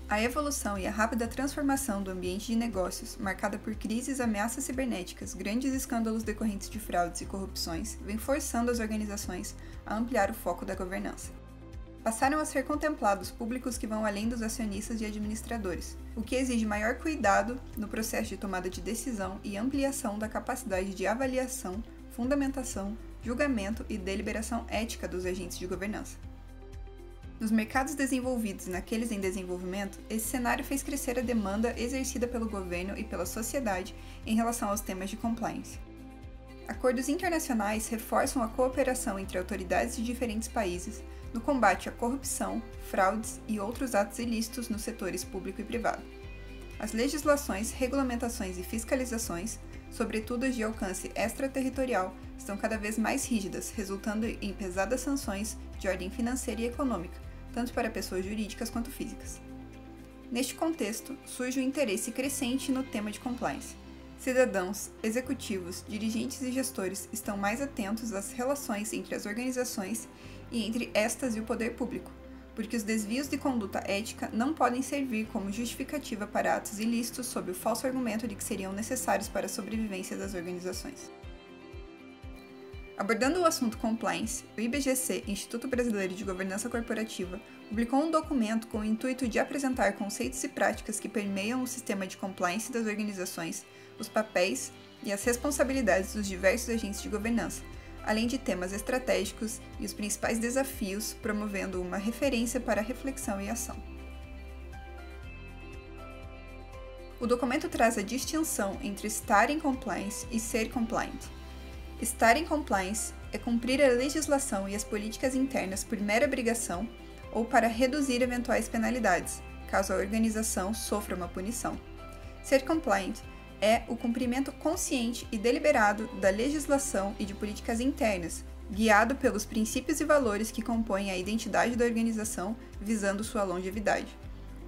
A evolução e a rápida transformação do ambiente de negócios, marcada por crises, ameaças cibernéticas, grandes escândalos decorrentes de fraudes e corrupções, vem forçando as organizações a ampliar o foco da governança. Passaram a ser contemplados públicos que vão além dos acionistas e administradores, o que exige maior cuidado no processo de tomada de decisão e ampliação da capacidade de avaliação, fundamentação, julgamento e deliberação ética dos agentes de governança. Nos mercados desenvolvidos e naqueles em desenvolvimento, esse cenário fez crescer a demanda exercida pelo governo e pela sociedade em relação aos temas de compliance. Acordos internacionais reforçam a cooperação entre autoridades de diferentes países no combate à corrupção, fraudes e outros atos ilícitos nos setores público e privado. As legislações, regulamentações e fiscalizações, sobretudo as de alcance extraterritorial, estão cada vez mais rígidas, resultando em pesadas sanções de ordem financeira e econômica, tanto para pessoas jurídicas quanto físicas. Neste contexto, surge o interesse crescente no tema de compliance. Cidadãos, executivos, dirigentes e gestores estão mais atentos às relações entre as organizações e entre estas e o poder público, porque os desvios de conduta ética não podem servir como justificativa para atos ilícitos sob o falso argumento de que seriam necessários para a sobrevivência das organizações. Abordando o assunto compliance, o IBGC, Instituto Brasileiro de Governança Corporativa, publicou um documento com o intuito de apresentar conceitos e práticas que permeiam o sistema de compliance das organizações, os papéis e as responsabilidades dos diversos agentes de governança, além de temas estratégicos e os principais desafios, promovendo uma referência para reflexão e ação. O documento traz a distinção entre estar em compliance e ser compliant. Estar em compliance é cumprir a legislação e as políticas internas por mera obrigação ou para reduzir eventuais penalidades, caso a organização sofra uma punição. Ser compliant é o cumprimento consciente e deliberado da legislação e de políticas internas, guiado pelos princípios e valores que compõem a identidade da organização, visando sua longevidade.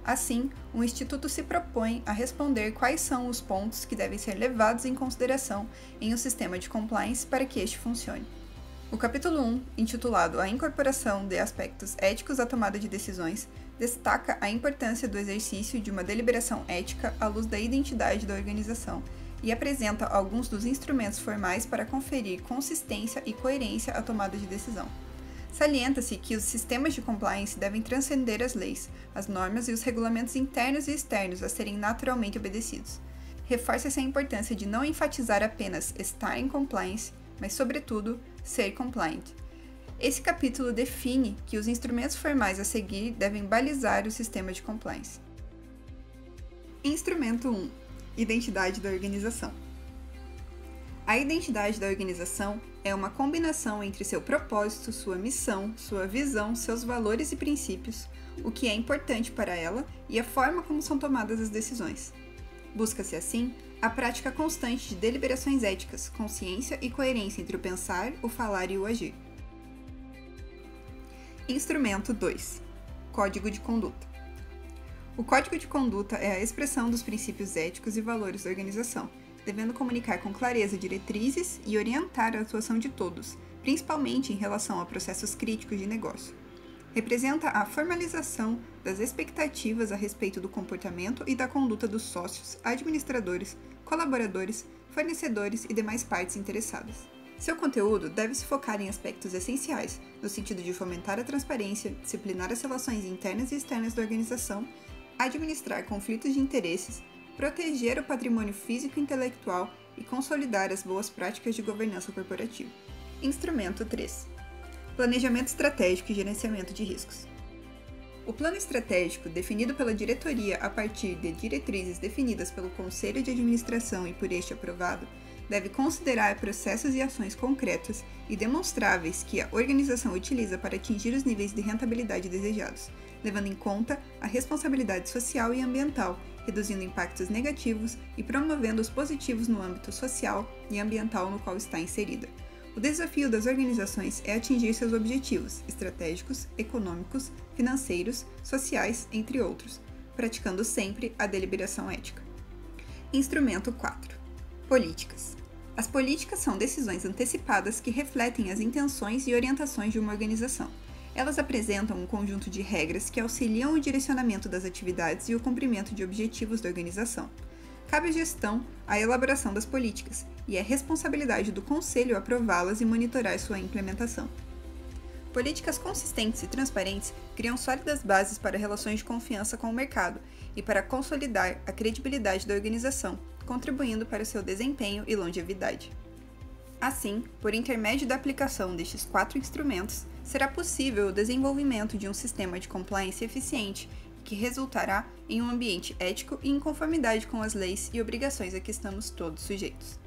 Assim, o Instituto se propõe a responder quais são os pontos que devem ser levados em consideração em um sistema de compliance para que este funcione. O capítulo 1, intitulado A Incorporação de Aspectos Éticos à Tomada de Decisões, destaca a importância do exercício de uma deliberação ética à luz da identidade da organização e apresenta alguns dos instrumentos formais para conferir consistência e coerência à tomada de decisão. Salienta-se que os sistemas de compliance devem transcender as leis, as normas e os regulamentos internos e externos a serem naturalmente obedecidos. Reforça-se a importância de não enfatizar apenas estar em compliance, mas, sobretudo, ser compliant. Esse capítulo define que os instrumentos formais a seguir devem balizar o sistema de compliance. Instrumento 1. Identidade da organização. A identidade da organização é uma combinação entre seu propósito, sua missão, sua visão, seus valores e princípios, o que é importante para ela e a forma como são tomadas as decisões. Busca-se, assim, a prática constante de deliberações éticas, consciência e coerência entre o pensar, o falar e o agir. Instrumento 2. Código de conduta. O código de conduta é a expressão dos princípios éticos e valores da organização, devendo comunicar com clareza diretrizes e orientar a atuação de todos, principalmente em relação a processos críticos de negócio. Representa a formalização das expectativas a respeito do comportamento e da conduta dos sócios, administradores, colaboradores, fornecedores e demais partes interessadas. Seu conteúdo deve se focar em aspectos essenciais, no sentido de fomentar a transparência, disciplinar as relações internas e externas da organização, administrar conflitos de interesses, proteger o patrimônio físico e intelectual e consolidar as boas práticas de governança corporativa. Instrumento 3. Planejamento estratégico e gerenciamento de riscos. O plano estratégico, definido pela diretoria a partir de diretrizes definidas pelo Conselho de Administração e por este aprovado, deve considerar processos e ações concretos e demonstráveis que a organização utiliza para atingir os níveis de rentabilidade desejados, levando em conta a responsabilidade social e ambiental, reduzindo impactos negativos e promovendo os positivos no âmbito social e ambiental no qual está inserida. O desafio das organizações é atingir seus objetivos estratégicos, econômicos, financeiros, sociais, entre outros, praticando sempre a deliberação ética. Instrumento 4. Políticas. As políticas são decisões antecipadas que refletem as intenções e orientações de uma organização. Elas apresentam um conjunto de regras que auxiliam o direcionamento das atividades e o cumprimento de objetivos da organização. Cabe à gestão a elaboração das políticas, e é responsabilidade do Conselho aprová-las e monitorar sua implementação. Políticas consistentes e transparentes criam sólidas bases para relações de confiança com o mercado e para consolidar a credibilidade da organização, contribuindo para o seu desempenho e longevidade. Assim, por intermédio da aplicação destes 4 instrumentos, será possível o desenvolvimento de um sistema de compliance eficiente que resultará em um ambiente ético e em conformidade com as leis e obrigações a que estamos todos sujeitos.